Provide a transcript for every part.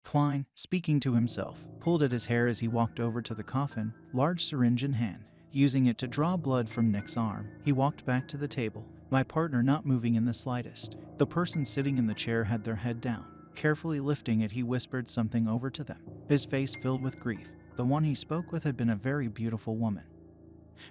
Klein, speaking to himself, pulled at his hair as he walked over to the coffin, large syringe in hand. Using it to draw blood from Nick's arm, he walked back to the table, my partner not moving in the slightest. The person sitting in the chair had their head down. Carefully lifting it, he whispered something over to them, his face filled with grief. The one he spoke with had been a very beautiful woman,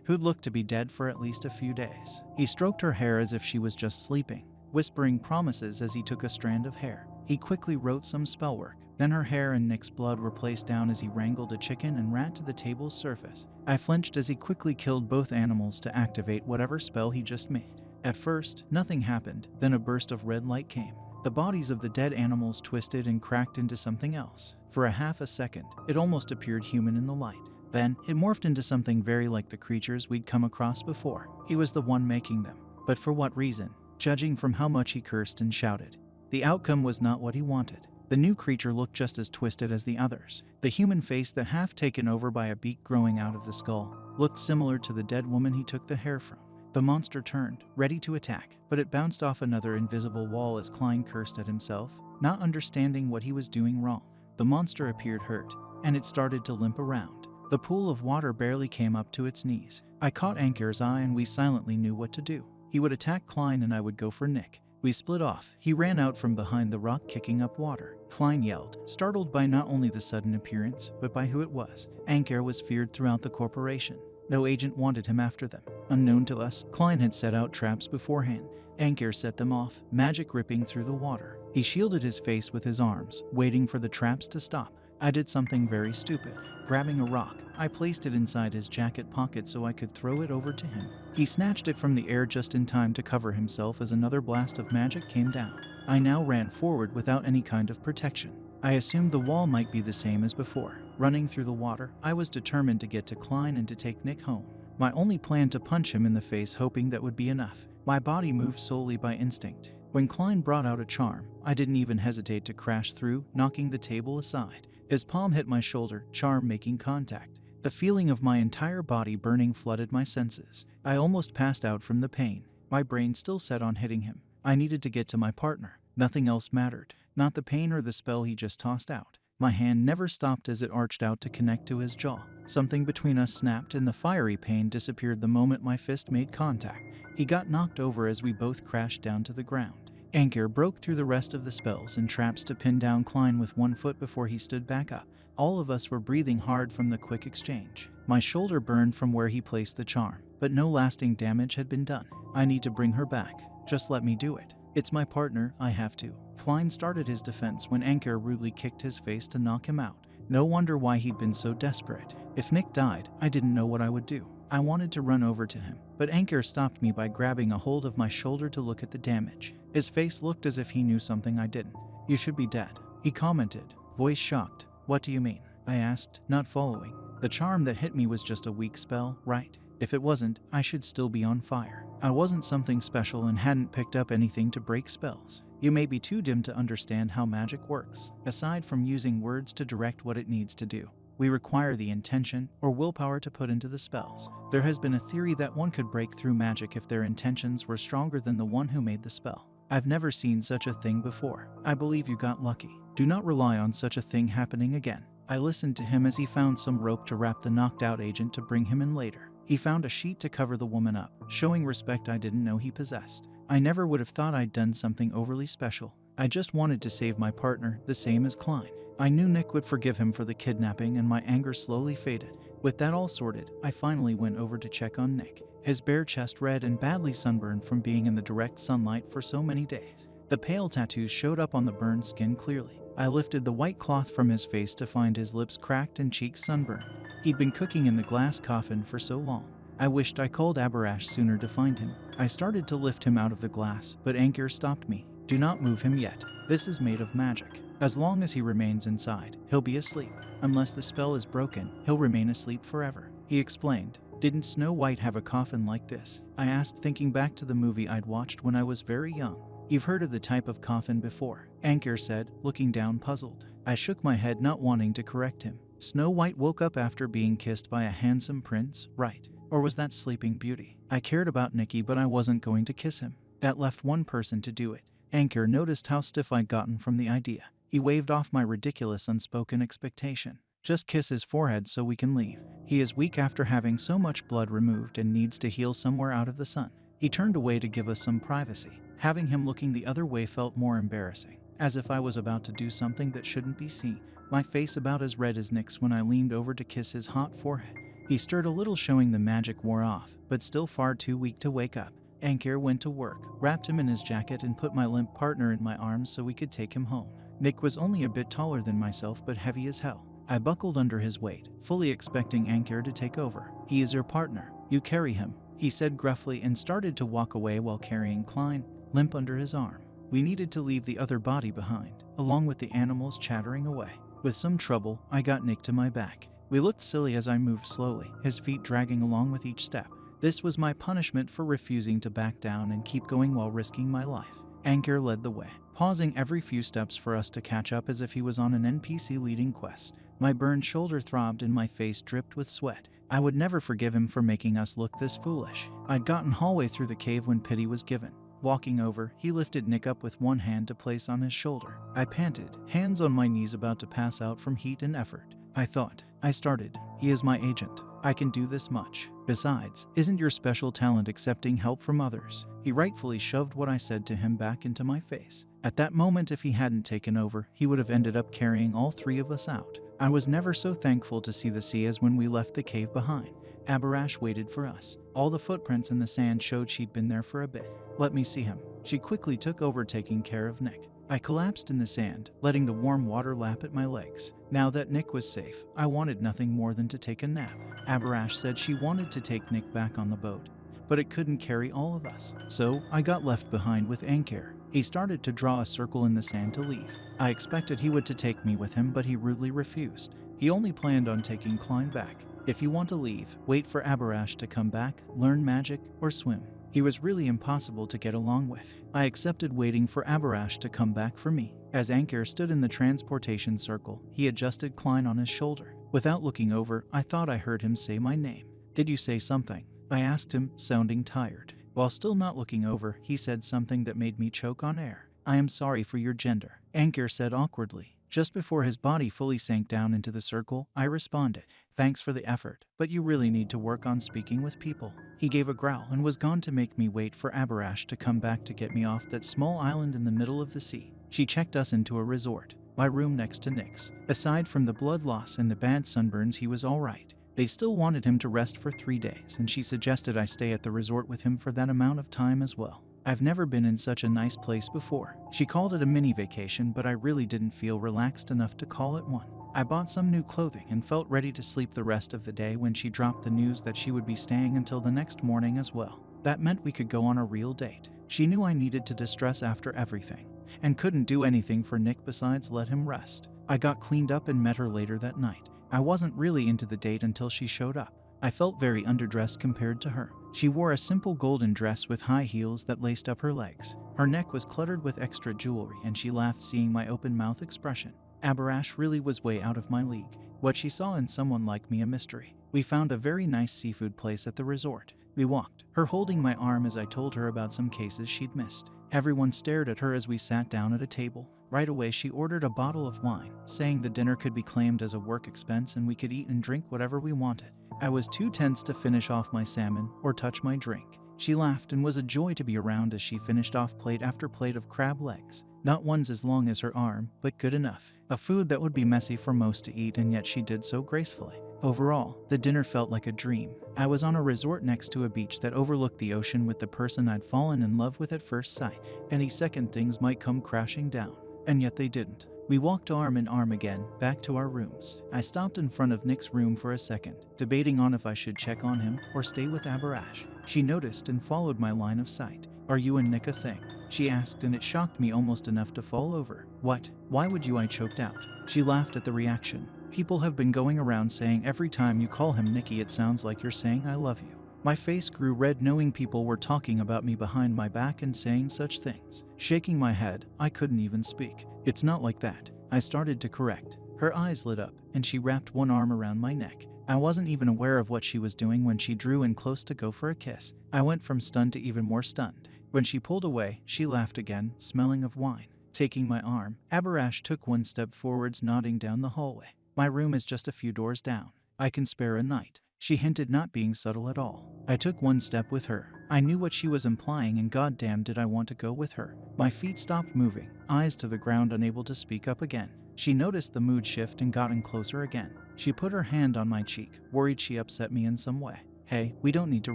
who'd looked to be dead for at least a few days. He stroked her hair as if she was just sleeping, whispering promises as he took a strand of hair. He quickly wrote some spellwork. Then her hair and Nick's blood were placed down as he wrangled a chicken and rat to the table's surface. I flinched as he quickly killed both animals to activate whatever spell he just made. At first, nothing happened, then a burst of red light came. The bodies of the dead animals twisted and cracked into something else. For a half a second, it almost appeared human in the light. Then, it morphed into something very like the creatures we'd come across before. He was the one making them. But for what reason? Judging from how much he cursed and shouted, the outcome was not what he wanted. The new creature looked just as twisted as the others. The human face, that half taken over by a beak growing out of the skull, looked similar to the dead woman he took the hair from. The monster turned, ready to attack, but it bounced off another invisible wall as Klein cursed at himself, not understanding what he was doing wrong. The monster appeared hurt, and it started to limp around. The pool of water barely came up to its knees. I caught Anker's eye and we silently knew what to do. He would attack Klein and I would go for Nick. We split off. He ran out from behind the rock, kicking up water. Klein yelled, startled by not only the sudden appearance, but by who it was. Anker was feared throughout the corporation. No agent wanted him after them. Unknown to us, Klein had set out traps beforehand. Anker set them off, magic ripping through the water. He shielded his face with his arms, waiting for the traps to stop. I did something very stupid. Grabbing a rock, I placed it inside his jacket pocket so I could throw it over to him. He snatched it from the air just in time to cover himself as another blast of magic came down. I now ran forward without any kind of protection. I assumed the wall might be the same as before. Running through the water, I was determined to get to Klein and to take Nick home. My only plan to punch him in the face, hoping that would be enough. My body moved solely by instinct. When Klein brought out a charm, I didn't even hesitate to crash through, knocking the table aside. His palm hit my shoulder, charm making contact. The feeling of my entire body burning flooded my senses. I almost passed out from the pain, my brain still set on hitting him. I needed to get to my partner. Nothing else mattered, not the pain or the spell he just tossed out. My hand never stopped as it arched out to connect to his jaw. Something between us snapped and the fiery pain disappeared the moment my fist made contact. He got knocked over as we both crashed down to the ground. Anker broke through the rest of the spells and traps to pin down Klein with one foot before he stood back up. All of us were breathing hard from the quick exchange. My shoulder burned from where he placed the charm, but no lasting damage had been done. I need to bring her back. Just let me do it. It's my partner, I have to. Klein started his defense when Anker rudely kicked his face to knock him out. No wonder why he'd been so desperate. If Nick died, I didn't know what I would do. I wanted to run over to him, but Anker stopped me by grabbing a hold of my shoulder to look at the damage. His face looked as if he knew something I didn't. You should be dead, he commented, voice shocked. What do you mean? I asked, not following. The charm that hit me was just a weak spell, right? If it wasn't, I should still be on fire. I wasn't something special and hadn't picked up anything to break spells. You may be too dim to understand how magic works. Aside from using words to direct what it needs to do, we require the intention or willpower to put into the spells. There has been a theory that one could break through magic if their intentions were stronger than the one who made the spell. I've never seen such a thing before. I believe you got lucky. Do not rely on such a thing happening again. I listened to him as he found some rope to wrap the knocked out agent to bring him in later. He found a sheet to cover the woman up, showing respect I didn't know he possessed. I never would have thought I'd done something overly special. I just wanted to save my partner, the same as Klein. I knew Nick would forgive him for the kidnapping and my anger slowly faded. With that all sorted, I finally went over to check on Nick. His bare chest red and badly sunburned from being in the direct sunlight for so many days. The pale tattoos showed up on the burned skin clearly. I lifted the white cloth from his face to find his lips cracked and cheeks sunburned. He'd been cooking in the glass coffin for so long. I wished I called Abarash sooner to find him. I started to lift him out of the glass, but Anker stopped me. Do not move him yet. This is made of magic. As long as he remains inside, he'll be asleep. Unless the spell is broken, he'll remain asleep forever. He explained. Didn't Snow White have a coffin like this? I asked, thinking back to the movie I'd watched when I was very young. You've heard of the type of coffin before, Anker said, looking down puzzled. I shook my head, not wanting to correct him. Snow White woke up after being kissed by a handsome prince, right? Or was that Sleeping Beauty? I cared about Nicky, but I wasn't going to kiss him. That left one person to do it. Anker noticed how stiff I'd gotten from the idea. He waved off my ridiculous unspoken expectation. Just kiss his forehead so we can leave. He is weak after having so much blood removed and needs to heal somewhere out of the sun. He turned away to give us some privacy. Having him looking the other way felt more embarrassing, as if I was about to do something that shouldn't be seen. My face about as red as Nick's when I leaned over to kiss his hot forehead. He stirred a little, showing the magic wore off, but still far too weak to wake up. Ankir went to work, wrapped him in his jacket and put my limp partner in my arms so we could take him home. Nick was only a bit taller than myself but heavy as hell. I buckled under his weight, fully expecting Ankir to take over. "He is your partner. You carry him," he said gruffly and started to walk away while carrying Klein, limp under his arm. We needed to leave the other body behind, along with the animals chattering away. With some trouble, I got Nick to my back. We looked silly as I moved slowly, his feet dragging along with each step. This was my punishment for refusing to back down and keep going while risking my life. Ankir led the way, pausing every few steps for us to catch up as if he was on an NPC leading quest. My burned shoulder throbbed and my face dripped with sweat. I would never forgive him for making us look this foolish. I'd gotten halfway through the cave when pity was given. Walking over, he lifted Nick up with one hand to place on his shoulder. I panted, hands on my knees about to pass out from heat and effort. I started. "He is my agent. I can do this much. Besides, isn't your special talent accepting help from others?" He rightfully shoved what I said to him back into my face. At that moment, if he hadn't taken over, he would have ended up carrying all three of us out. I was never so thankful to see the sea as when we left the cave behind. Abarash waited for us. All the footprints in the sand showed she'd been there for a bit. "Let me see him." She quickly took over taking care of Nick. I collapsed in the sand, letting the warm water lap at my legs. Now that Nick was safe, I wanted nothing more than to take a nap. Abarash said she wanted to take Nick back on the boat, but it couldn't carry all of us. So I got left behind with Ankir. He started to draw a circle in the sand to leave. I expected he would to take me with him, but he rudely refused. He only planned on taking Klein back. "If you want to leave, wait for Abarash to come back, learn magic, or swim." He was really impossible to get along with. I accepted waiting for Abarash to come back for me. As Ankir stood in the transportation circle, he adjusted Klein on his shoulder. Without looking over, I thought I heard him say my name. "Did you say something?" I asked him, sounding tired. While still not looking over, he said something that made me choke on air. "I am sorry for your gender," Ankir said awkwardly. Just before his body fully sank down into the circle, I responded, "Thanks for the effort, but you really need to work on speaking with people." He gave a growl and was gone to make me wait for Abarash to come back to get me off that small island in the middle of the sea. She checked us into a resort, my room next to Nick's. Aside from the blood loss and the bad sunburns, he was all right. They still wanted him to rest for 3 days, and she suggested I stay at the resort with him for that amount of time as well. I've never been in such a nice place before. She called it a mini vacation, but I really didn't feel relaxed enough to call it one. I bought some new clothing and felt ready to sleep the rest of the day when she dropped the news that she would be staying until the next morning as well. That meant we could go on a real date. She knew I needed to distress after everything, and couldn't do anything for Nick besides let him rest. I got cleaned up and met her later that night. I wasn't really into the date until she showed up. I felt very underdressed compared to her. She wore a simple golden dress with high heels that laced up her legs. Her neck was cluttered with extra jewelry, and she laughed seeing my open mouth expression. Abarash really was way out of my league. What she saw in someone like me, a mystery. We found a very nice seafood place at the resort. We walked, her holding my arm as I told her about some cases she'd missed. Everyone stared at her as we sat down at a table. Right away she ordered a bottle of wine, saying the dinner could be claimed as a work expense and we could eat and drink whatever we wanted. I was too tense to finish off my salmon or touch my drink. She laughed and was a joy to be around as she finished off plate after plate of crab legs. Not ones as long as her arm, but good enough. A food that would be messy for most to eat, and yet she did so gracefully. Overall, the dinner felt like a dream. I was on a resort next to a beach that overlooked the ocean with the person I'd fallen in love with at first sight. Any second things might come crashing down, and yet they didn't. We walked arm in arm again, back to our rooms. I stopped in front of Nick's room for a second, debating on if I should check on him or stay with Abarash. She noticed and followed my line of sight. "Are you and Nick a thing?" she asked, and it shocked me almost enough to fall over. "What? Why would you?" I choked out. She laughed at the reaction. "People have been going around saying every time you call him Nicky it sounds like you're saying I love you." My face grew red knowing people were talking about me behind my back and saying such things. Shaking my head, I couldn't even speak. "It's not like that," I started to correct. Her eyes lit up, and she wrapped one arm around my neck. I wasn't even aware of what she was doing when she drew in close to go for a kiss. I went from stunned to even more stunned. When she pulled away, she laughed again, smelling of wine. Taking my arm, Abarash took one step forwards, nodding down the hallway. My room is just a few doors down. I can spare a night. She hinted, not being subtle at all. I took one step with her. I knew what she was implying, and goddamn did I want to go with her. My feet stopped moving, eyes to the ground, unable to speak up again. She noticed the mood shift and gotten closer again. She put her hand on my cheek, worried she upset me in some way. Hey, we don't need to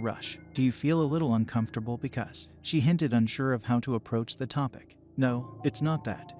rush. Do you feel a little uncomfortable because? She hinted, unsure of how to approach the topic. No, it's not that.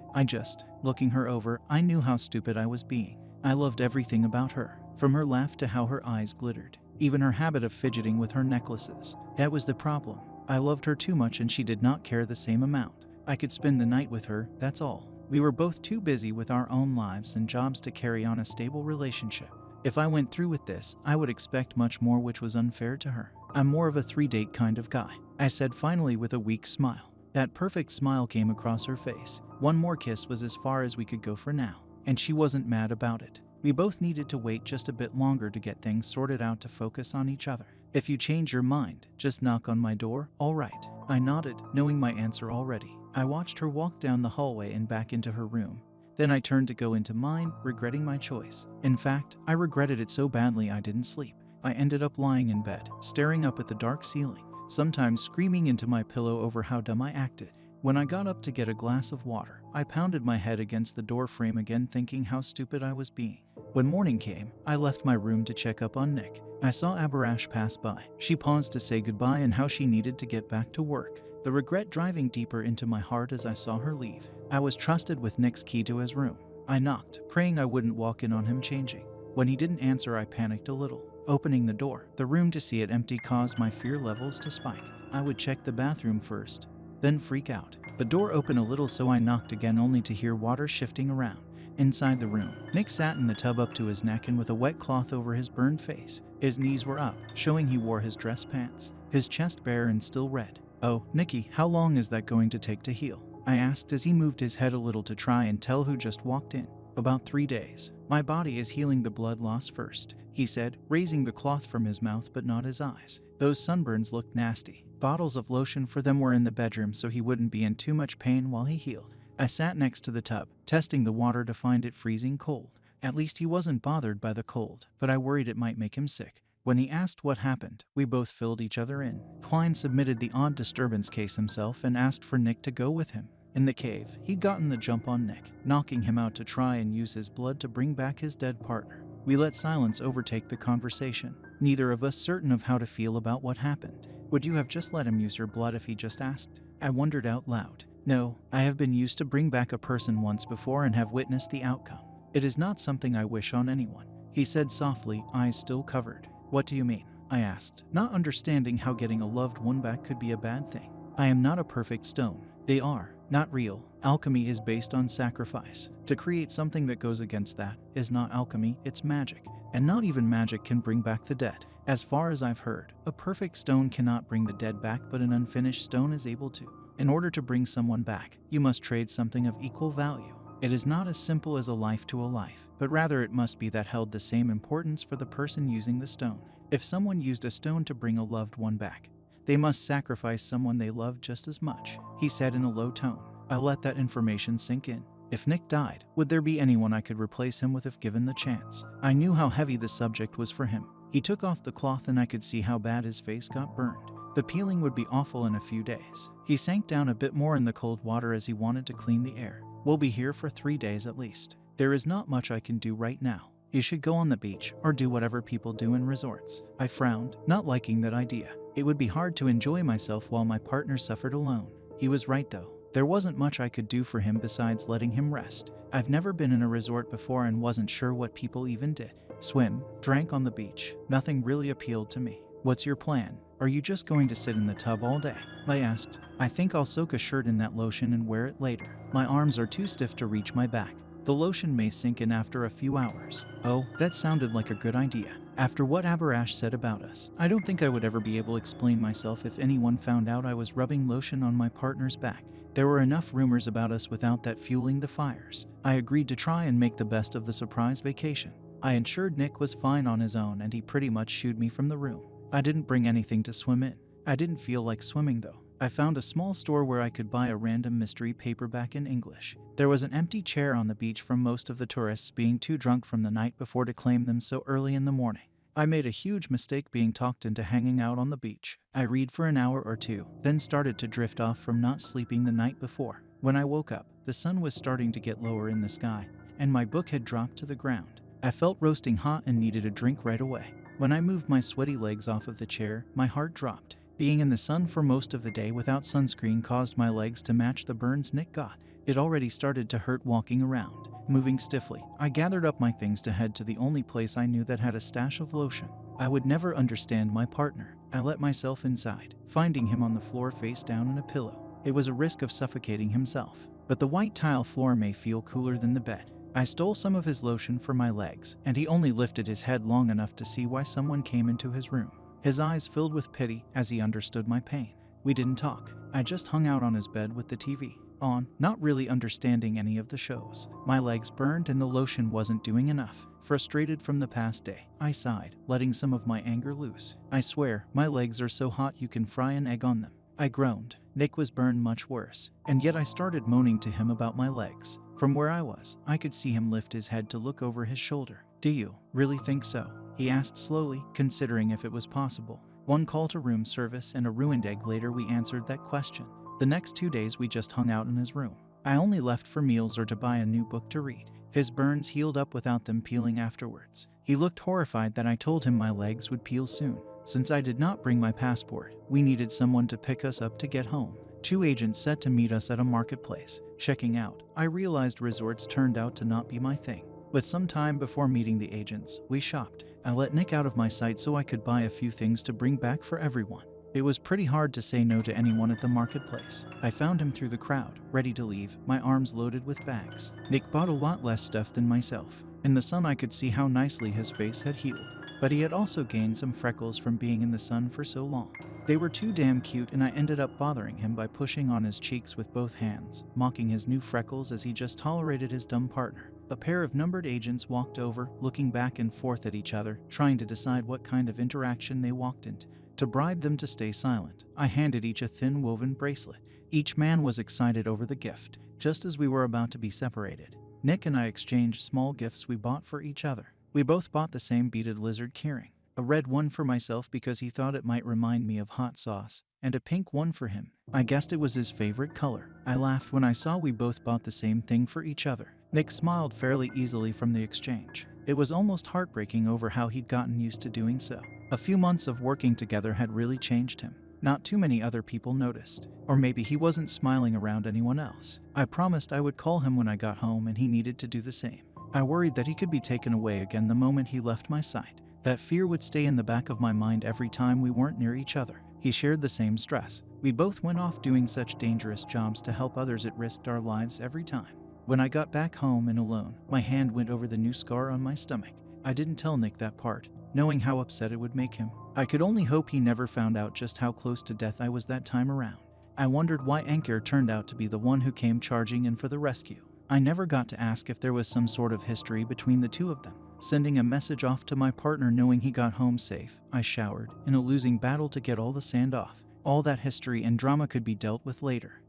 Looking her over, I knew how stupid I was being. I loved everything about her, from her laugh to how her eyes glittered, even her habit of fidgeting with her necklaces. That was the problem. I loved her too much, and she did not care the same amount. I could spend the night with her, that's all. We were both too busy with our own lives and jobs to carry on a stable relationship. If I went through with this, I would expect much more, which was unfair to her. I'm more of a 3-date kind of guy, I said finally with a weak smile. That perfect smile came across her face. One more kiss was as far as we could go for now, and she wasn't mad about it. We both needed to wait just a bit longer to get things sorted out, to focus on each other. If you change your mind, just knock on my door, all right? I nodded, knowing my answer already. I watched her walk down the hallway and back into her room. Then I turned to go into mine, regretting my choice. In fact, I regretted it so badly I didn't sleep. I ended up lying in bed, staring up at the dark ceiling, sometimes screaming into my pillow over how dumb I acted. When I got up to get a glass of water, I pounded my head against the door frame again, thinking how stupid I was being. When morning came, I left my room to check up on Nick. I saw Abarash pass by. She paused to say goodbye and how she needed to get back to work. The regret driving deeper into my heart as I saw her leave. I was trusted with Nick's key to his room. I knocked, praying I wouldn't walk in on him changing. When he didn't answer, I panicked a little. Opening the door, the room to see it empty caused my fear levels to spike. I would check the bathroom first, then freak out. The door opened a little, so I knocked again, only to hear water shifting around. Inside the room, Nick sat in the tub up to his neck and with a wet cloth over his burned face. His knees were up, showing he wore his dress pants, his chest bare and still red. Oh, Nicky, how long is that going to take to heal? I asked as he moved his head a little to try and tell who just walked in. About 3 days. My body is healing the blood loss first, he said, raising the cloth from his mouth but not his eyes. Those sunburns looked nasty. Bottles of lotion for them were in the bedroom so he wouldn't be in too much pain while he healed. I sat next to the tub, testing the water to find it freezing cold. At least he wasn't bothered by the cold, but I worried it might make him sick. When he asked what happened, we both filled each other in. Klein submitted the odd disturbance case himself and asked for Nick to go with him. In the cave, he'd gotten the jump on Nick, knocking him out to try and use his blood to bring back his dead partner. We let silence overtake the conversation, neither of us certain of how to feel about what happened. Would you have just let him use your blood if he just asked? I wondered out loud. No, I have been used to bring back a person once before and have witnessed the outcome. It is not something I wish on anyone, he said softly, eyes still covered. What do you mean? I asked, not understanding how getting a loved one back could be a bad thing. I am not a perfect stone. They are not real. Alchemy is based on sacrifice. To create something that goes against that is not alchemy, it's magic. And not even magic can bring back the dead. As far as I've heard, a perfect stone cannot bring the dead back, but an unfinished stone is able to. In order to bring someone back, you must trade something of equal value. It is not as simple as a life to a life, but rather it must be that held the same importance for the person using the stone. If someone used a stone to bring a loved one back, they must sacrifice someone they love just as much, he said in a low tone. I let that information sink in. If Nick died, would there be anyone I could replace him with if given the chance? I knew how heavy the subject was for him. He took off the cloth and I could see how bad his face got burned. The peeling would be awful in a few days. He sank down a bit more in the cold water as he wanted to clean the air. We'll be here for 3 days at least. There is not much I can do right now. You should go on the beach or do whatever people do in resorts. I frowned, not liking that idea. It would be hard to enjoy myself while my partner suffered alone. He was right though. There wasn't much I could do for him besides letting him rest. I've never been in a resort before and wasn't sure what people even did. Swim, drank on the beach. Nothing really appealed to me. What's your plan? Are you just going to sit in the tub all day? I asked. I think I'll soak a shirt in that lotion and wear it later. My arms are too stiff to reach my back. The lotion may sink in after a few hours. Oh, that sounded like a good idea. After what Abarash said about us, I don't think I would ever be able to explain myself if anyone found out I was rubbing lotion on my partner's back. There were enough rumors about us without that fueling the fires. I agreed to try and make the best of the surprise vacation. I ensured Nick was fine on his own and he pretty much shooed me from the room. I didn't bring anything to swim in. I didn't feel like swimming though. I found a small store where I could buy a random mystery paperback in English. There was an empty chair on the beach from most of the tourists being too drunk from the night before to claim them so early in the morning. I made a huge mistake being talked into hanging out on the beach. I read for an hour or two, then started to drift off from not sleeping the night before. When I woke up, the sun was starting to get lower in the sky, and my book had dropped to the ground. I felt roasting hot and needed a drink right away. When I moved my sweaty legs off of the chair, my heart dropped. Being in the sun for most of the day without sunscreen caused my legs to match the burns Nick got. It already started to hurt walking around. Moving stiffly, I gathered up my things to head to the only place I knew that had a stash of lotion. I would never understand my partner. I let myself inside, finding him on the floor face down in a pillow. It was a risk of suffocating himself, but the white tile floor may feel cooler than the bed. I stole some of his lotion for my legs, and he only lifted his head long enough to see why someone came into his room. His eyes filled with pity as he understood my pain. We didn't talk. I just hung out on his bed with the TV on, not really understanding any of the shows. My legs burned and the lotion wasn't doing enough. Frustrated from the past day, I sighed, letting some of my anger loose. I swear, my legs are so hot you can fry an egg on them. I groaned. Nick was burned much worse, and yet I started moaning to him about my legs. From where I was, I could see him lift his head to look over his shoulder. "Do you really think so?" he asked slowly, considering if it was possible. One call to room service and a ruined egg later we answered that question. The next 2 days we just hung out in his room. I only left for meals or to buy a new book to read. His burns healed up without them peeling afterwards. He looked horrified that I told him my legs would peel soon. Since I did not bring my passport, we needed someone to pick us up to get home. 2 agents set to meet us at a marketplace. Checking out, I realized resorts turned out to not be my thing. But some time before meeting the agents, we shopped. I let Nick out of my sight so I could buy a few things to bring back for everyone. It was pretty hard to say no to anyone at the marketplace. I found him through the crowd, ready to leave, my arms loaded with bags. Nick bought a lot less stuff than myself. In the sun I could see how nicely his face had healed, but he had also gained some freckles from being in the sun for so long. They were too damn cute and I ended up bothering him by pushing on his cheeks with both hands, mocking his new freckles as he just tolerated his dumb partner. A pair of numbered agents walked over, looking back and forth at each other, trying to decide what kind of interaction they walked into. To bribe them to stay silent, I handed each a thin woven bracelet. Each man was excited over the gift. Just as we were about to be separated, Nick and I exchanged small gifts we bought for each other. We both bought the same beaded lizard keyring, a red one for myself because he thought it might remind me of hot sauce, and a pink one for him. I guessed it was his favorite color. I laughed when I saw we both bought the same thing for each other. Nick smiled fairly easily from the exchange. It was almost heartbreaking over how he'd gotten used to doing so. A few months of working together had really changed him. Not too many other people noticed. Or maybe he wasn't smiling around anyone else. I promised I would call him when I got home and he needed to do the same. I worried that he could be taken away again the moment he left my sight. That fear would stay in the back of my mind every time we weren't near each other. He shared the same stress. We both went off doing such dangerous jobs to help others it risked our lives every time. When I got back home and alone, my hand went over the new scar on my stomach. I didn't tell Nick that part, knowing how upset it would make him. I could only hope he never found out just how close to death I was that time around. I wondered why Anker turned out to be the one who came charging in for the rescue. I never got to ask if there was some sort of history between the two of them. Sending a message off to my partner knowing he got home safe, I showered, in a losing battle to get all the sand off. All that history and drama could be dealt with later.